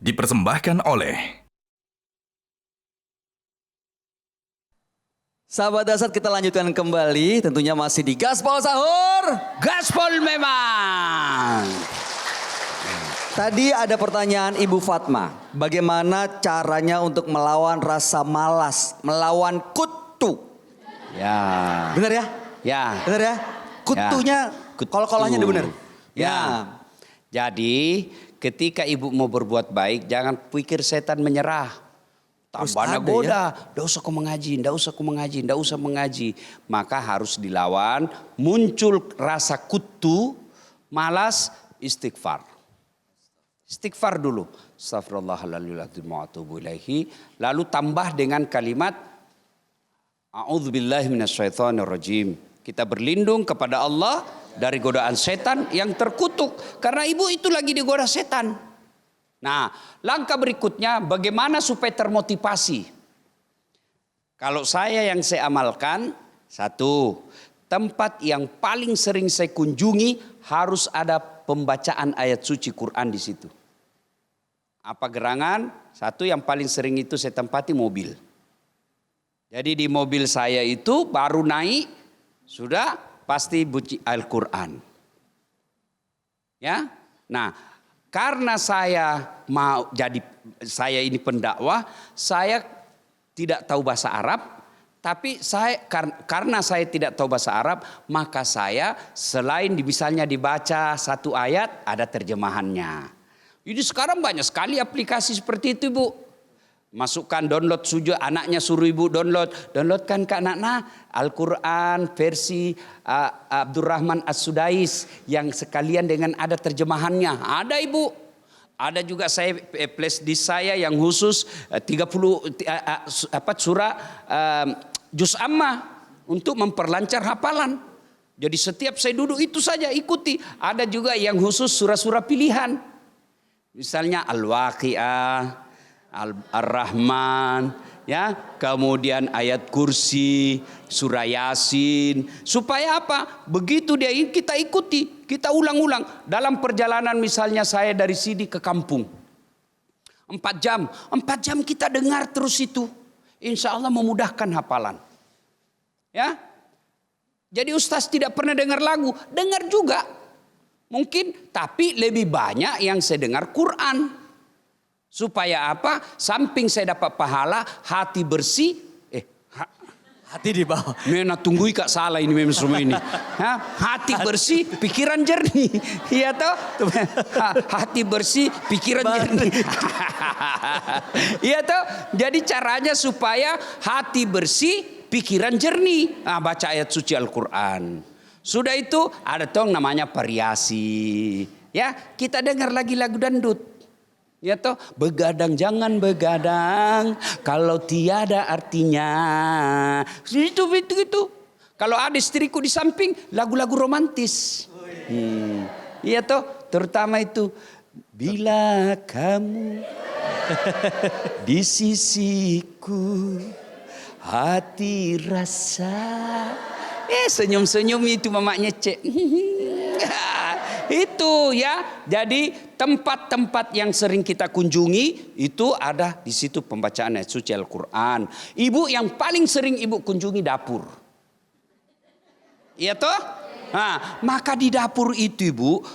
dipersembahkan oleh Sahabat Dasar, kita lanjutkan kembali, tentunya masih di Gaspol Sahur. Gaspol memang. Tadi ada pertanyaan Ibu Fatma, bagaimana caranya untuk melawan rasa malas, melawan kutu? Ya. Benar ya? Ya. Benar ya? Kutunya, Kutu. kol-kolannya udah benar. Ya. Jadi ketika ibu mau berbuat baik, jangan pikir setan menyerah. Terus Tambah ada goda, ndak usah kau mengaji, ndak usah kau mengaji, ndak usah mengaji. Maka harus dilawan, muncul rasa kutu, malas, istighfar. Istighfar dulu. Astaghfirullahaladzim wa atubu ilaihi. Lalu tambah dengan kalimat a'udzubillahi minasyaitonirrajim. Kita berlindung kepada Allah dari godaan setan yang terkutuk. Karena ibu itu lagi digoda setan. Nah, langkah berikutnya bagaimana supaya termotivasi? Kalau saya yang saya amalkan, satu, tempat yang paling sering saya kunjungi harus ada pembacaan ayat suci Quran di situ. Apa gerangan? Satu yang paling sering itu saya tempati mobil. Jadi di mobil saya itu baru naik, sudah pasti bunyi Al-Quran. Ya, nah. Karena saya ini pendakwah, saya tidak tahu bahasa Arab, tapi karena saya tidak tahu bahasa Arab, maka saya selain misalnya dibaca satu ayat, ada terjemahannya. Jadi sekarang banyak sekali aplikasi seperti itu, Bu. Masukkan download suju, anaknya suruh ibu downloadkan ke anak-anak Al-Quran versi Abdurrahman As-Sudais yang sekalian dengan ada terjemahannya. Ada ibu. Ada juga saya flash disk saya yang khusus 30 surah Juz Amma untuk memperlancar hafalan. Jadi setiap saya duduk itu saja ikuti. Ada juga yang khusus surah-surah pilihan. Misalnya Al-Waqi'ah, Ar-Rahman, ya, kemudian ayat kursi, surah Yasin, supaya apa? Begitu dia kita ikuti, kita ulang-ulang. Dalam perjalanan misalnya saya dari sini ke kampung, 4 jam kita dengar terus itu, insya Allah memudahkan hafalan. Ya, jadi ustaz tidak pernah dengar lagu, dengar juga, mungkin, tapi lebih banyak yang saya dengar Quran. Supaya apa? Samping saya dapat pahala, hati bersih. Hati di bawah. Mena tunggui kak salah ini memang semua ini. Hati bersih, pikiran jernih. Iya toh? Hati bersih, pikiran jernih. Iya toh? Jadi caranya supaya hati bersih, pikiran jernih. Nah, baca ayat suci Al-Quran. Sudah itu ada toh namanya variasi. Ya, kita dengar lagi lagu dangdut. Ya toh, begadang jangan begadang kalau tiada artinya. Itu. Kalau ada istriku di samping, lagu-lagu romantis. Iya toh, terutama itu bila kamu di sisiku, hati rasa. Senyum-senyum itu mamaknya cek. Itu ya. Jadi tempat-tempat yang sering kita kunjungi itu ada di situ pembacaan ayat suci Al-Quran. Ibu yang paling sering ibu kunjungi dapur. Iya toh? Nah, maka di dapur itu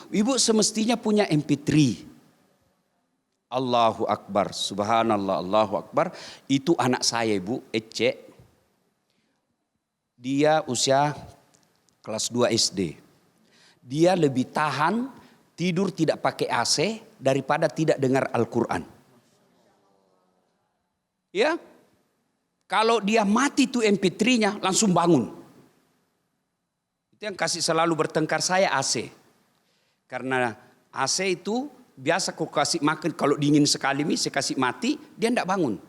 ibu semestinya punya MP3. Allahu Akbar, subhanallah, Allahu Akbar. Itu anak saya ibu, Ece. Dia usia kelas 2 SD. Dia lebih tahan tidur tidak pakai AC daripada tidak dengar Al-Quran. Ya, kalau dia mati tuh MP3-nya langsung bangun. Itu yang kasih selalu bertengkar saya AC. Karena AC itu biasa kau kasih makan, kalau dingin sekali saya kasih mati, dia tidak bangun.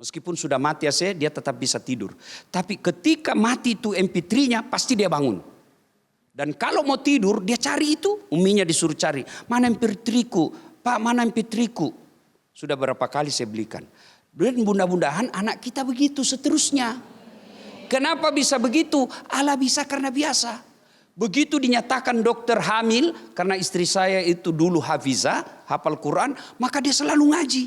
Meskipun sudah mati AC, dia tetap bisa tidur. Tapi ketika mati itu MP3-nya pasti dia bangun. Dan kalau mau tidur dia cari itu, uminya disuruh cari. Mana MP3-ku? Pak, mana MP3-ku? Sudah berapa kali saya belikan. Dan mudah-mudahan anak kita begitu seterusnya. Kenapa bisa begitu? Allah bisa karena biasa. Begitu dinyatakan dokter hamil, karena istri saya itu dulu hafizah, hafal Quran, maka dia selalu ngaji.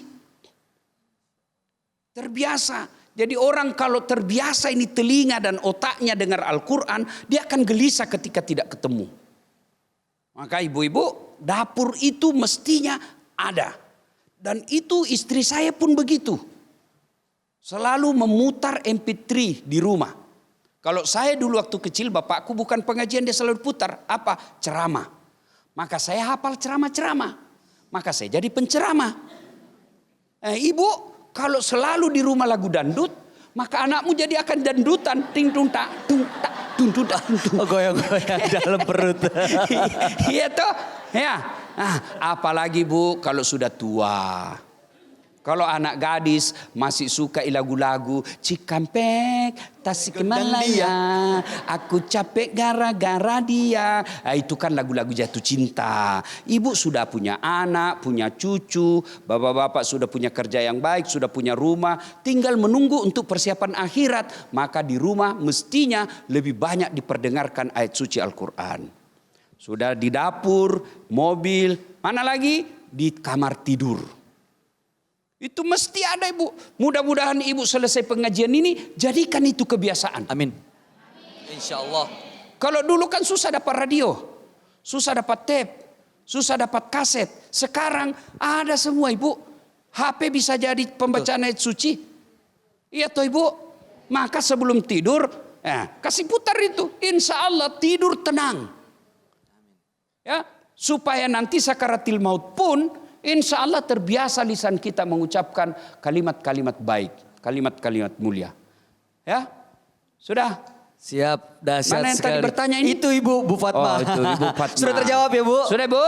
Terbiasa. Jadi orang kalau terbiasa ini telinga dan otaknya dengar Al-Quran, dia akan gelisah ketika tidak ketemu. Maka ibu-ibu, dapur itu mestinya ada. Dan itu istri saya pun begitu. Selalu memutar MP3 di rumah. Kalau saya dulu waktu kecil, bapakku bukan pengajian, dia selalu putar. Apa? Ceramah. Maka saya hafal ceramah-ceramah. Maka saya jadi penceramah. Ibu, kalau selalu di rumah lagu dandut, maka anakmu jadi akan dandutan. Ting tung tak, tung tak, tung tung tak, tung tung. Goyang-goyang dalam perut. Iya toh? Ya. Nah, apalagi Bu kalau sudah tua. Kalau anak gadis masih suka lagu-lagu Cikampek, Tasikmalaya, aku capek gara-gara dia. Nah, itu kan lagu-lagu jatuh cinta. Ibu sudah punya anak, punya cucu, bapak-bapak sudah punya kerja yang baik, sudah punya rumah, tinggal menunggu untuk persiapan akhirat. Maka di rumah mestinya lebih banyak diperdengarkan ayat suci Al-Quran. Sudah di dapur, mobil, mana lagi? Di kamar tidur. Itu mesti ada ibu. Mudah-mudahan ibu selesai pengajian ini jadikan itu kebiasaan. Amin. Insya Allah. Kalau dulu kan susah dapat radio, susah dapat tape, susah dapat kaset. Sekarang ada semua ibu. HP bisa jadi pembacaan ayat suci. Iya toh ibu. Maka sebelum tidur, kasih putar itu. Insya Allah tidur tenang. Ya, supaya nanti sakaratil maut pun insya Allah terbiasa lisan kita mengucapkan kalimat-kalimat baik. Kalimat-kalimat mulia. Ya. Sudah. Siap. Dahsyat Mana yang sekali. tadi bertanya ini? Itu Ibu, Bu Fatma. Oh, itu Ibu Fatma. Sudah terjawab ya Bu? Sudah Bu?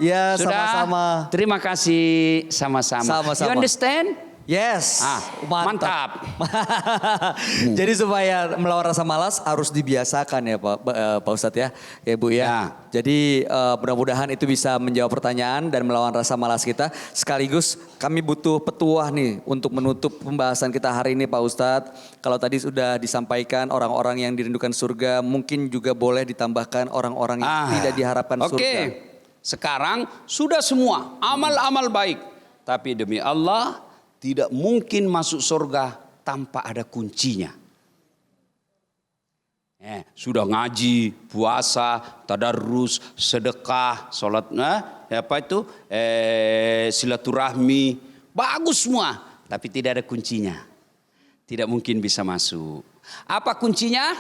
Ya, Sudah. sama-sama. Terima kasih sama-sama. Sama-sama. You understand? Yes. Mantap. Jadi supaya melawan rasa malas harus dibiasakan ya Pak Ustadz ya. Ya Bu ya. Ya. Jadi mudah-mudahan itu bisa menjawab pertanyaan dan melawan rasa malas kita. Sekaligus kami butuh petuah nih untuk menutup pembahasan kita hari ini Pak Ustadz. Kalau tadi sudah disampaikan orang-orang yang dirindukan surga, mungkin juga boleh ditambahkan orang-orang yang tidak diharapkan surga. Oke. Sekarang sudah semua amal-amal baik. Tapi demi Allah tidak mungkin masuk surga tanpa ada kuncinya. Sudah ngaji, puasa, tadarrus, sedekah, sholat, silaturahmi, bagus semua. Tapi tidak ada kuncinya. Tidak mungkin bisa masuk. Apa kuncinya?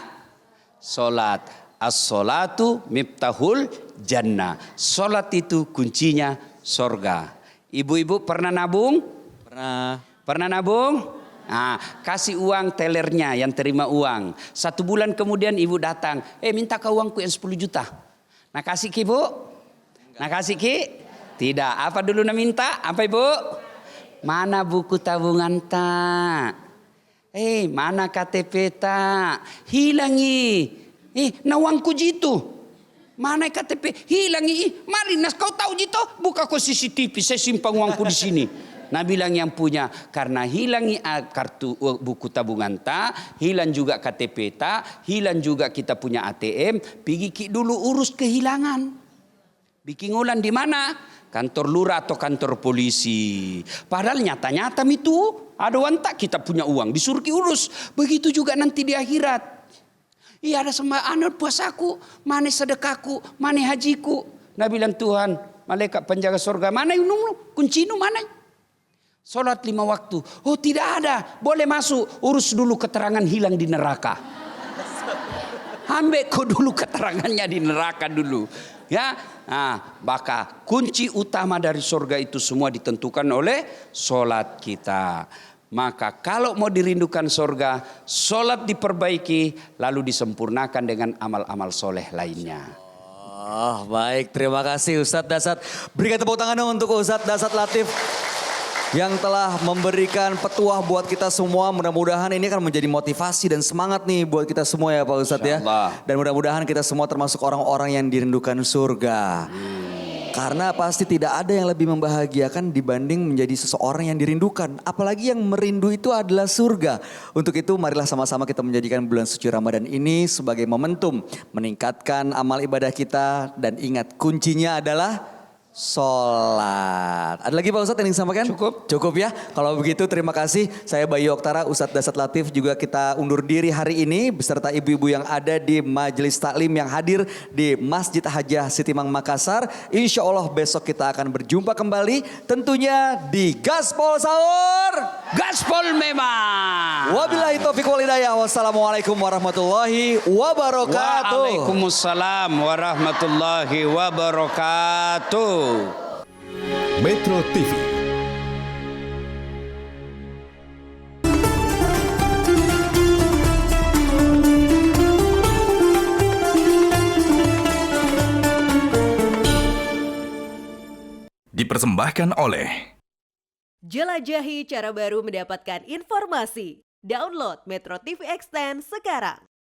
Sholat. As-sholatu miftahul jannah. Sholat itu kuncinya surga. Ibu-ibu pernah nabung? Pernah nabung? Nah, kasih uang tellernya yang terima uang. 1 bulan kemudian ibu datang. Minta ke uangku yang 10 juta. Nah kasih ki bu? Nah kasih ki? Tidak. Apa dulu nak minta? Apa ibu? Mana buku tabungan tak? Mana KTP tak? Hilangi. Nah uangku jitu. Mana KTP? Hilangi. Mari nas kau tahu jitu? Buka ko CCTV. Saya simpan uangku di sini. Nah bilang yang punya, karena hilangi kartu buku tabungan tak, hilang juga KTP tak, hilang juga kita punya ATM, pergi dulu urus kehilangan. Bikin ulan di mana? Kantor lurah atau kantor polisi. Padahal nyata-nyata itu ada uang tak kita punya uang, disuruh urus. Begitu juga nanti di akhirat. Iya ada sama anak puasaku, mana sedekahku, mana hajiku. Nah bilang Tuhan, malaikat penjaga surga, mana kunci mana? Sholat 5 waktu. Oh tidak ada. Boleh masuk. Urus dulu keterangan hilang di neraka. Ambil kau dulu keterangannya di neraka dulu. Ya. Nah, maka kunci utama dari surga itu semua ditentukan oleh sholat kita. Maka kalau mau dirindukan surga, sholat diperbaiki. Lalu disempurnakan dengan amal-amal soleh lainnya. Oh baik. Terima kasih Ustadz Dasat. Berikan tepuk tangan dong untuk Ustadz Dasat Latif. Yang telah memberikan petuah buat kita semua. Mudah-mudahan ini akan menjadi motivasi dan semangat nih buat kita semua ya Pak Ustadz ya. Dan mudah-mudahan kita semua termasuk orang-orang yang dirindukan surga. Karena pasti tidak ada yang lebih membahagiakan dibanding menjadi seseorang yang dirindukan. Apalagi yang merindu itu adalah surga. Untuk itu marilah sama-sama kita menjadikan bulan suci Ramadan ini sebagai momentum meningkatkan amal ibadah kita. Dan ingat kuncinya adalah sholat. Ada lagi Pak Ustadz yang ingin disampaikan? Cukup. Cukup ya. Kalau begitu terima kasih. Saya Bayu Oktara, Ustadz Dasat Latif juga kita undur diri hari ini beserta ibu-ibu yang ada di majelis taklim yang hadir di Masjid Hajah Sitimang Makassar. Insya Allah besok kita akan berjumpa kembali tentunya di Gaspol Sahur. Gaspol memang. Wabillahi taufiq wal hidayah. Wassalamualaikum warahmatullahi wabarakatuh. Waalaikumsalam warahmatullahi wabarakatuh. Metro TV. Dipersembahkan oleh Jelajahi cara baru mendapatkan informasi. Download Metro TV Extend sekarang.